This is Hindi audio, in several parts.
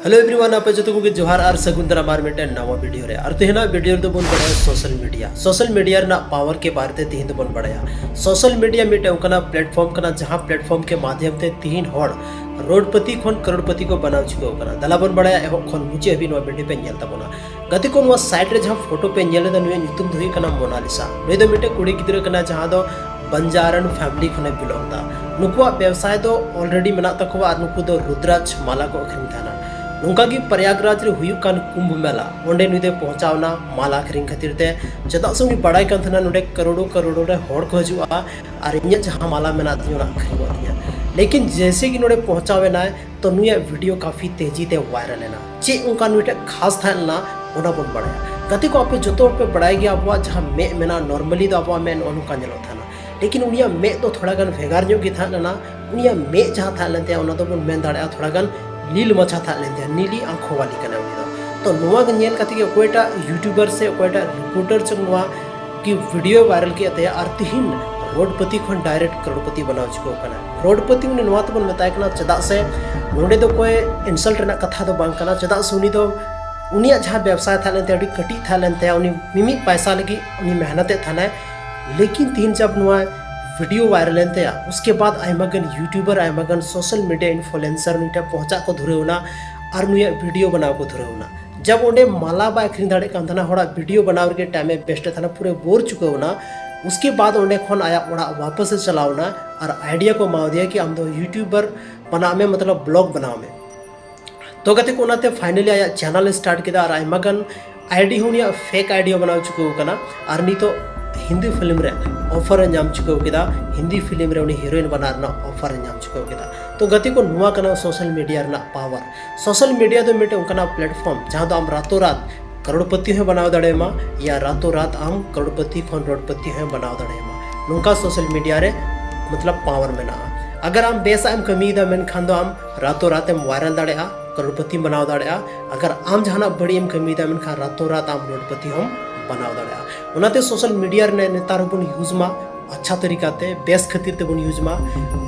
हेलो एवरीवन आप जो को जोहार और सगुंदरा मार मेटे नवा वीडियो रे और तेहना वीडियो तो बन बड़ा सोशल मीडिया ना पावर के बारे तेहन बन बड़ा सोशल मीडिया मिटे उनका प्लेटफॉर्म कना जहां प्लेटफॉर्म के माध्यम से तीन हड़ रोडपति खन करोड़पति को बनाव चुको कना दला बन बड़ा एहो खन मुचे अभी नो वीडियो पे नेल तबना गति को नो साइड रे जहां फोटो पे नेल द नुए नुतुम धुई कना मोनालिसा नुए दो मिटे कुड़ी गिद्र कना जहां दो बंजारन फैमिली खने बिलोंग दा नुकुआ व्यवसाय दो ऑलरेडी मेना तकवा और नुकु दो रुद्राक्ष माला को अखरिन थाना नौका की प्रयागराज रे हुयुक कान कुंभ मेला ओंडे नुदे पहुंचावना माला अखरिंग खातिर ते चदा सुनी बड़ाई कान थना नुडे करोड़ों रे हड़ को हजुआ और इन्या जहां माला मेना दियोना अखरिंग दिया लेकिन जैसे कि नुडे पहुंचावेना तो नुया वीडियो काफी तेजी ते वायरल है ना चे उनका नुटे खास थाना ओना बन बड़ाया गति को आपे जोतो पे बड़ाई गया अब जहां मे मेना नॉर्मली दो अब मेन ओनु का नेलो थाना लेकिन उनिया मे तो थोड़ा गन भेगार जो की था ना उनिया मे जहां था लेते ओना तो बन मेन दाड़ा थोड़ा गन नील मछा था लेते नीली आंखों वाली कना तो नोवा गनेल कति के कोईटा यूट्यूबर से कोईटा रिपोर्टर चंगवा की वीडियो वायरल के अते आरतिहीन रोडपति खन डायरेक्ट करोड़पति बनाव चुको कना रोडपति उनि नोवा तो बन मेताय कना चदा से नोडे तो कोई इंसल्ट ना कथा तो बांग कना चदा सुनी तो उनिया जहां व्यवसाय था लेते अडी कटी था लेते उनि मिमी पैसा लगी उनि मेहनत थाना लेकिन तीन जब नोवा वीडियो वायरल लेते उसके बाद आयमागन यूट्यूबर आयमागन सोशल मीडिया इन्फ्लुएंसर नुटा पहुंचा को धुरेवना और नुया वीडियो बनाव को धुरेवना जब ओंडे माला बा अखरिन दाड़े कान थाना होड़ा वीडियो बनाव के टाइम में बेस्ट थाना पूरे बोर चुके होना उसके बाद ओंडे खन आया ओड़ा वापस से चलावना और आइडिया को माव दिया कि हम तो यूट्यूबर बना में मतलब ब्लॉग बनाव में तो कहते को नाते फाइनली आया चैनल स्टार्ट किया और आयमागन आईडी हुनिया फेक आइडिया बनाव चुके कना और नी तो हिंदी फिल्म रे ऑफर नाम चुके किदा हिंदी फिल्म रे उनी हीरोइन बनारना ऑफर नाम चुके किदा तो गति को नुआ कना सोशल मीडिया ना पावर सोशल मीडिया दो मिटे उनका प्लेटफॉर्म जहां तो आम रातों रात करोड़पति है बनाव दड़ेमा या रातों रात आम करोड़पति खन रोडपति है बनाव दड़ेमा नुका सोशल मीडिया रे मतलब पावर में ना अगर आम बेसा आम कमी दा मेन खान दो आम रातों रात एम वायरल दड़ेआ करोड़पति बनाव दड़ेआ अगर आम जहाना बड़ी एम कमी दा मेन खान रातों रात आम रोडपति हम बनाव दड़ेआ उनाते सोशल मीडिया रे नेतार बन यूज मा अच्छा तरीका ते बेस खातिर ते बन यूज मा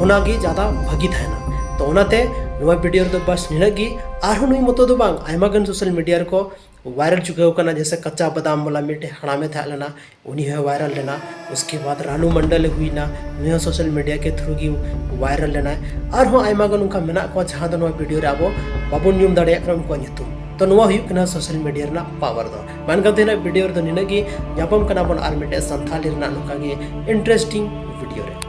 उनागी ज्यादा भागी थाना तो उनाते नवा वीडियो तो बस निनगी आर नुई मतो दो बांग आयमागन सोशल मीडिया को वायरल चुके कना जैसे कच्चा बादाम वाला मिटे हड़ा में था लेना उन्हीं है वायरल लेना उसके बाद रानू मंडल हुई ना नुई सोशल मीडिया के थ्रू की वायरल लेना और हो आयमागन उनका मेना को जहां दो वीडियो रे आबो बाबू न्यूम दाड़े क्रम को नितुम तो नवा हुई सोशल मीडिया रे पावर दो मान करते वीडियो रे निनगी यापम कना बन आर मिटे संथाली रे नुका इंटरेस्टिंग वीडियो रे।